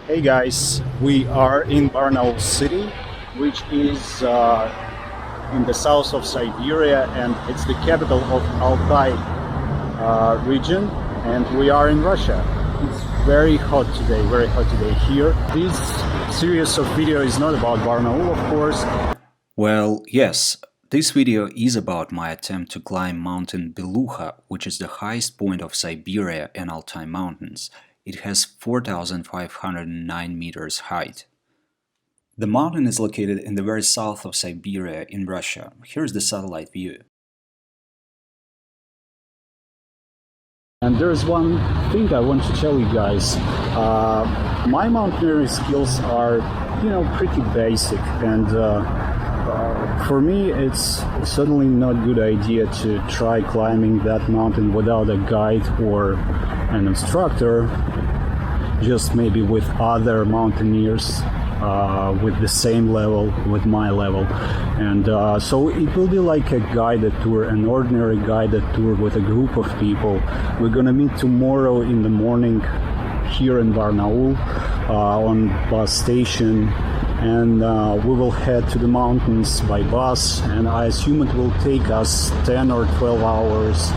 Hey guys, we are in Barnaul city, which is in the south of Siberia, and it's the capital of Altai region, and we are in Russia. It's very hot today here. This series of video is not about Barnaul, of course. Well, yes, this video is about my attempt to climb Mountain Belukha, which is the highest point of Siberia and Altai Mountains. It has 4,509 meters height. The mountain is located in the very south of Siberia in Russia. Here's the satellite view. And there's one thing I want to tell you guys. My mountaineering skills are, pretty basic, and for me it's certainly not a good idea to try climbing that mountain without a guide or an instructor, just maybe with other mountaineers with the same level, with my level. And so it will be like a guided tour, an ordinary guided tour with a group of people. We're gonna meet tomorrow in the morning here in Barnaul on bus station, and we will head to the mountains by bus, and I assume it will take us 10 or 12 hours.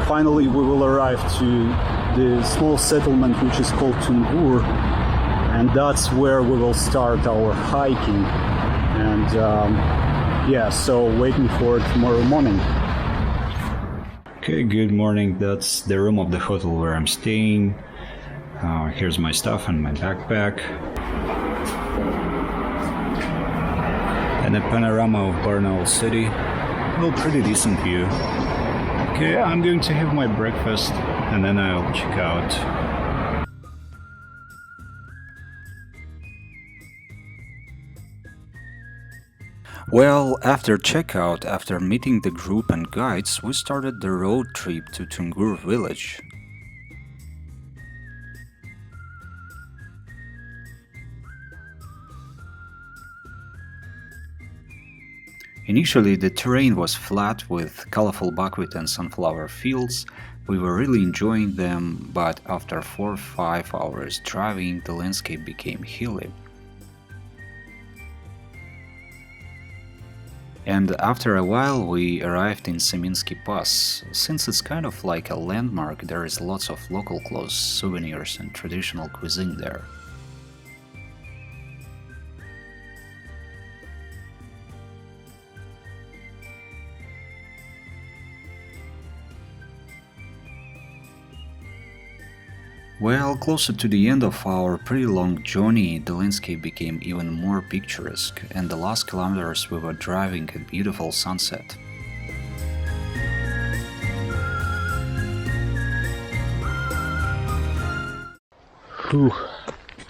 Finally we will arrive to the small settlement which is called Tungur, and that's where we will start our hiking. And yeah, so waiting for tomorrow morning. Okay, good morning. That's the room of the hotel where I'm staying. Here's my stuff and my backpack. And a panorama of Barnaul city. Well, pretty decent view. Okay, I'm going to have my breakfast and then I'll check out. Well, after checkout, after meeting the group and guides, we started the road trip to Tungur village. Initially, the terrain was flat with colorful buckwheat and sunflower fields. We were really enjoying them, but after 4 or 5 hours driving, the landscape became hilly. And after a while we arrived in Seminsky Pass. Since it's kind of like a landmark, there is lots of local clothes, souvenirs and traditional cuisine there. Well, closer to the end of our pretty long journey, the landscape became even more picturesque, and the last kilometers we were driving a beautiful sunset. Whew.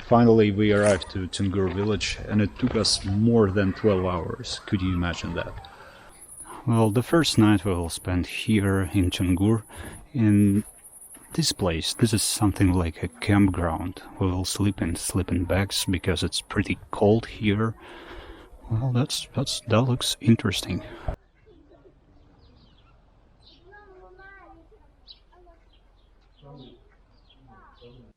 Finally we arrived to Tungur village, and it took us more than 12 hours. Could you imagine that? Well, the first night we will spend here in Tungur, in this place. This is something like a campground. We will sleep in sleeping bags because it's pretty cold here. Well, that looks interesting.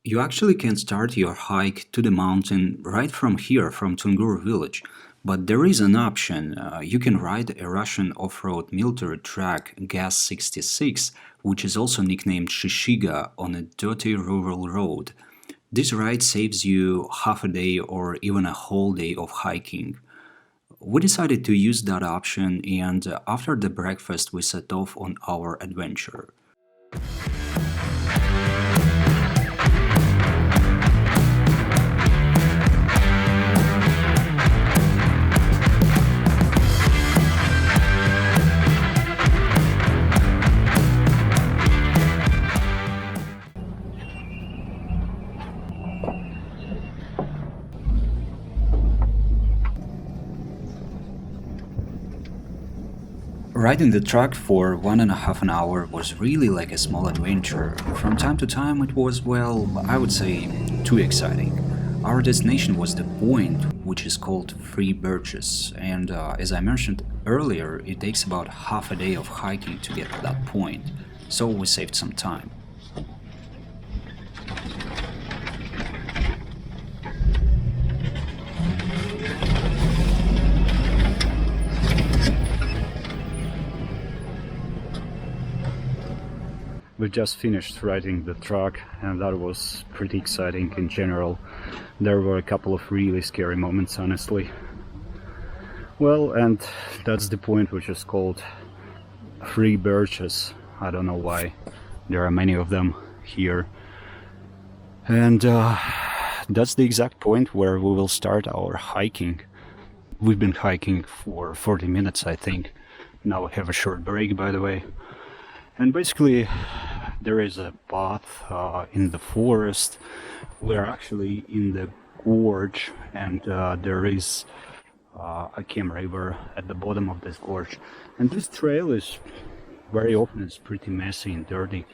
You actually can start your hike to the mountain right from here, from Tungur village. But there is an option. You can ride a Russian off-road military track GAZ-66, which is also nicknamed Shishiga, on a dirty rural road. This ride saves you half a day or even a whole day of hiking. We decided to use that option, and after the breakfast we set off on our adventure. Riding the truck for 1.5 hours was really like a small adventure. From time to time it was, well, I would say, too exciting. Our destination was the point, which is called Three Birches, and as I mentioned earlier, it takes about half a day of hiking to get to that point, so we saved some time. We just finished riding the track, and that was pretty exciting in general. There were a couple of really scary moments, honestly. Well, and that's the point, which is called Three Birches. I don't know why. There are many of them here. And that's the exact point where we will start our hiking. We've been hiking for 40 minutes, I think. Now we have a short break, by the way. And basically, there is a path in the forest. We're actually in the gorge, and there is Akkem river at the bottom of this gorge. And this trail is very often it's pretty messy and dirty.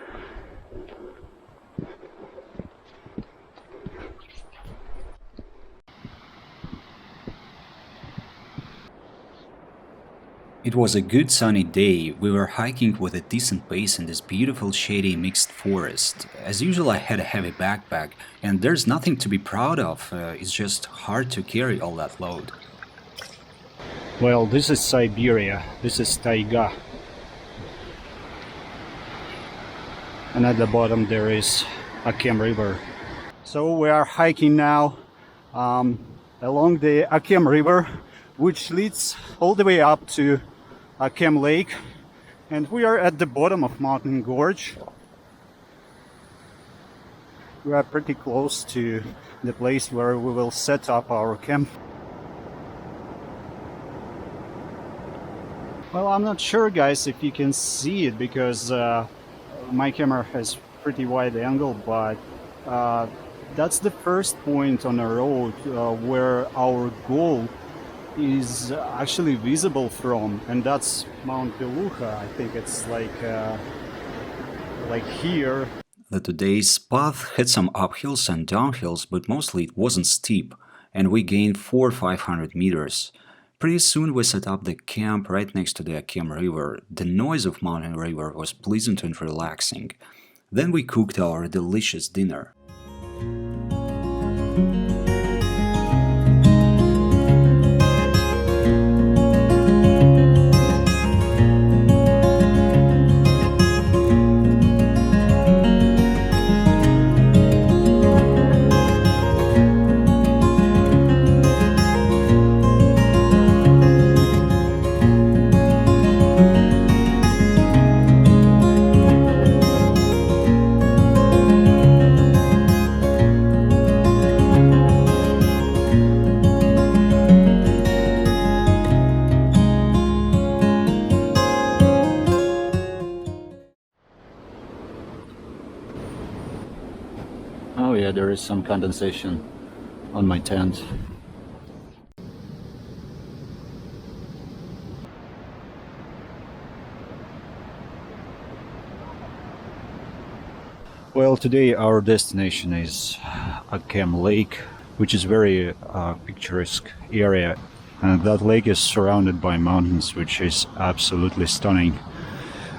It was a good sunny day. We were hiking with a decent pace in this beautiful shady mixed forest. As usual, I had a heavy backpack, and there's nothing to be proud of. It's just hard to carry all that load. Well, this is Siberia. This is taiga. And at the bottom there is Akkem river. So we are hiking now along the Akkem river, which leads all the way up to Akkem Lake, and we are at the bottom of Mountain Gorge. We are pretty close to the place where we will set up our camp. Well, I'm not sure, guys, if you can see it because my camera has pretty wide angle, but that's the first point on the road where our goal is actually visible from, and that's Mount Belukha. I think it's like here. Today's path had some uphills and downhills, but mostly it wasn't steep, and we gained 400-500 meters. Pretty soon we set up the camp right next to the Akkem river. The noise of mountain river was pleasant and relaxing. Then we cooked our delicious dinner. Oh yeah, there is some condensation on my tent. Well, today our destination is Akkem Lake, which is very picturesque area. And that lake is surrounded by mountains, which is absolutely stunning.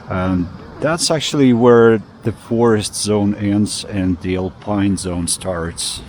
And that's actually where the forest zone ends and the alpine zone starts.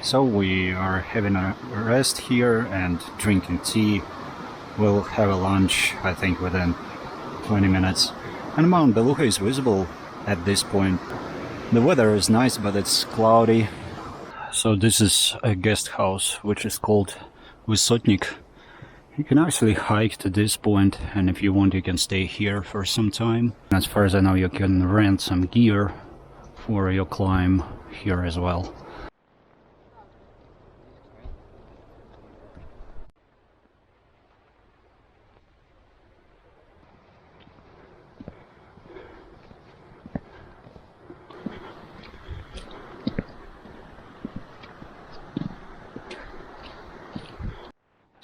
So we are having a rest here and drinking tea. We'll have a lunch, I think, within 20 minutes. And Mount Belukha is visible at this point. The weather is nice, but it's cloudy. So this is a guest house, which is called Vysotnik. You can actually hike to this point, and if you want, you can stay here for some time. As far as I know, you can rent some gear for your climb here as well.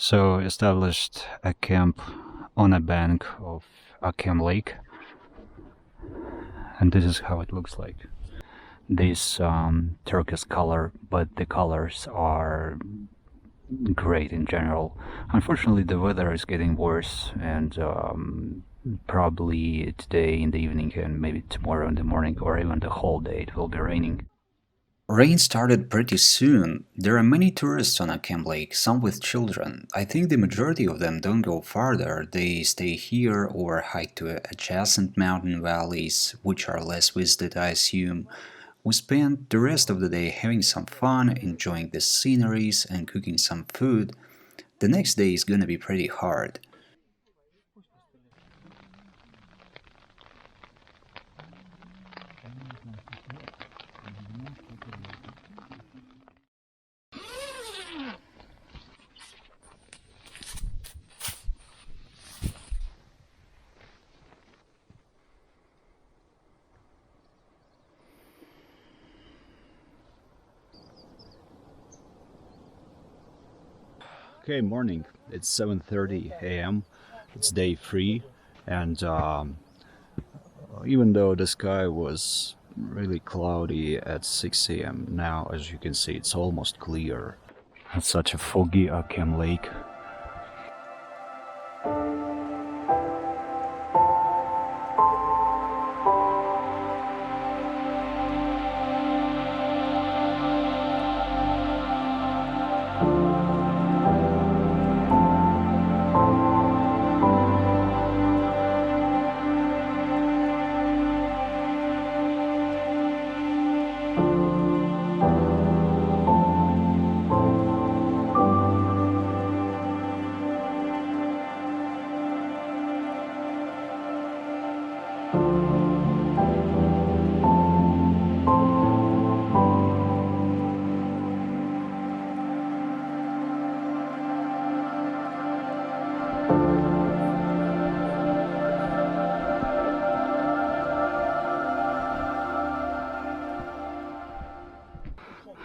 So established a camp on a bank of Akkem Lake, and this is how it looks like. This turquoise color, but the colors are great in general. Unfortunately, the weather is getting worse, and probably today in the evening and maybe tomorrow in the morning or even the whole day it will be raining. Rain started pretty soon. There are many tourists on Akkem Lake, some with children. I think the majority of them don't go farther. They stay here or hike to adjacent mountain valleys, which are less visited, I assume. We spent the rest of the day having some fun, enjoying the sceneries and cooking some food. The next day is gonna be pretty hard. Okay, morning. It's 7:30 a.m. It's day 3, and even though the sky was really cloudy at 6 a.m., now as you can see, it's almost clear. It's such a foggy Akkem Lake.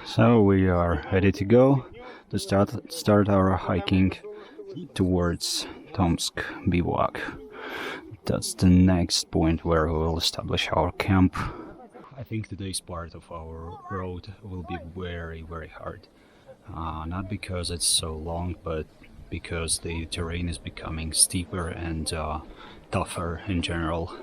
So we are ready to go to start our hiking towards Tomsk Bivouac. That's the next point where we will establish our camp. I think today's part of our road will be very, very hard. Not because it's so long, but because the terrain is becoming steeper and tougher in general.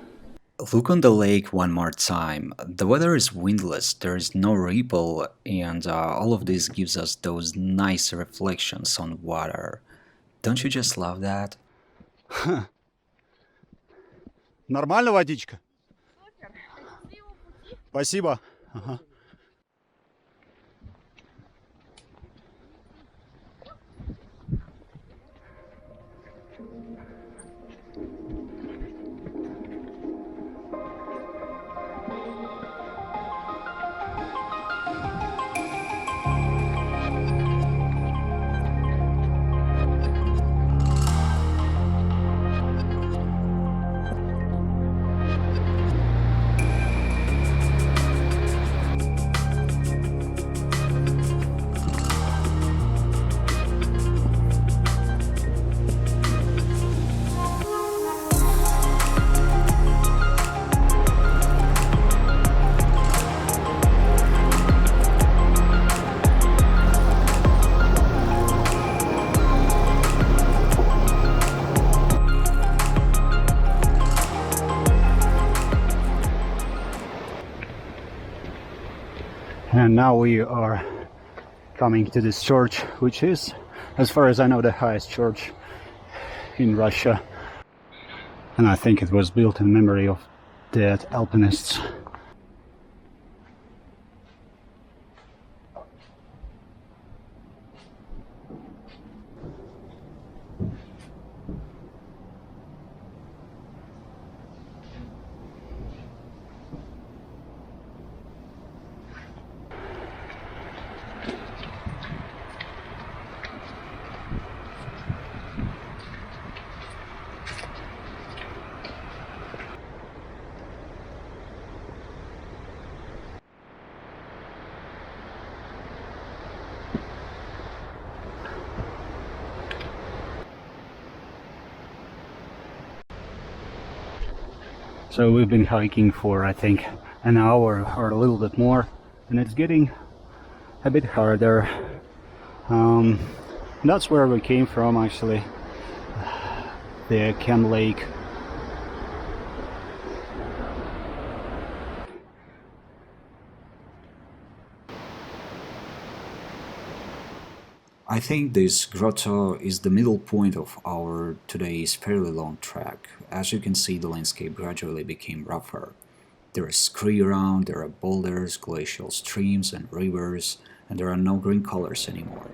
Look on the lake one more time. The weather is windless, there is no ripple, and all of this gives us those nice reflections on water. Don't you just love that? Нормально водичка? Спасибо. Ага. And now we are coming to this church, which is, as far as I know, the highest church in Russia. And I think it was built in memory of dead alpinists. So we've been hiking for I think an hour or a little bit more, and it's getting a bit harder. That's where we came from actually, the Akkem Lake. I think this grotto is the middle point of our today's fairly long trek. As you can see, the landscape gradually became rougher. There is scree around, there are boulders, glacial streams and rivers, and there are no green colors anymore.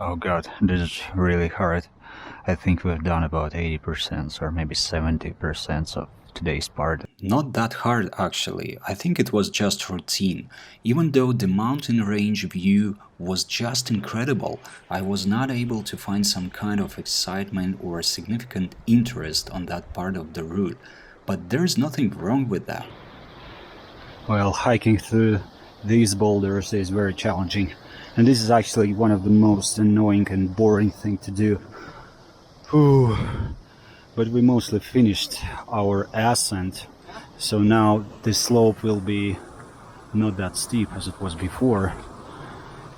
Oh god, this is really hard. I think we've done about 80% or maybe 70% of today's part. Not that hard actually, I think it was just routine. Even though the mountain range view was just incredible, I was not able to find some kind of excitement or significant interest on that part of the route. But there's nothing wrong with that. Well, hiking through these boulders is very challenging, and this is actually one of the most annoying and boring thing to do. Whew. But we mostly finished our ascent, so now the slope will be not that steep as it was before,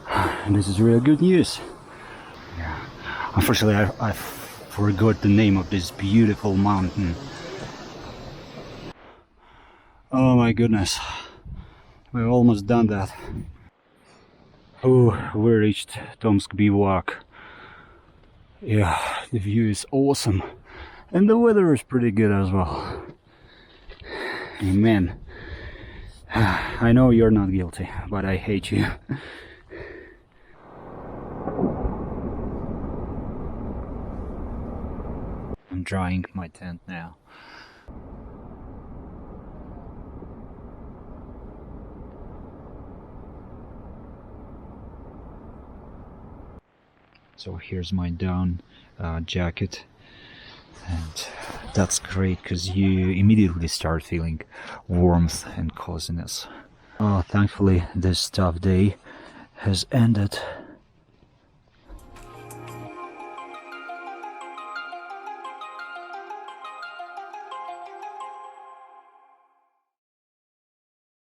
and this is really good news. Yeah. Unfortunately, I forgot the name of this beautiful mountain. Oh my goodness, we've almost done that. Oh, we reached Tomsk Bivouac. Yeah, the view is awesome, and the weather is pretty good as well. Amen. I know you're not guilty, but I hate you. I'm drying my tent now. So here's my down jacket, and that's great because you immediately start feeling warmth and coziness. Oh, thankfully this tough day has ended.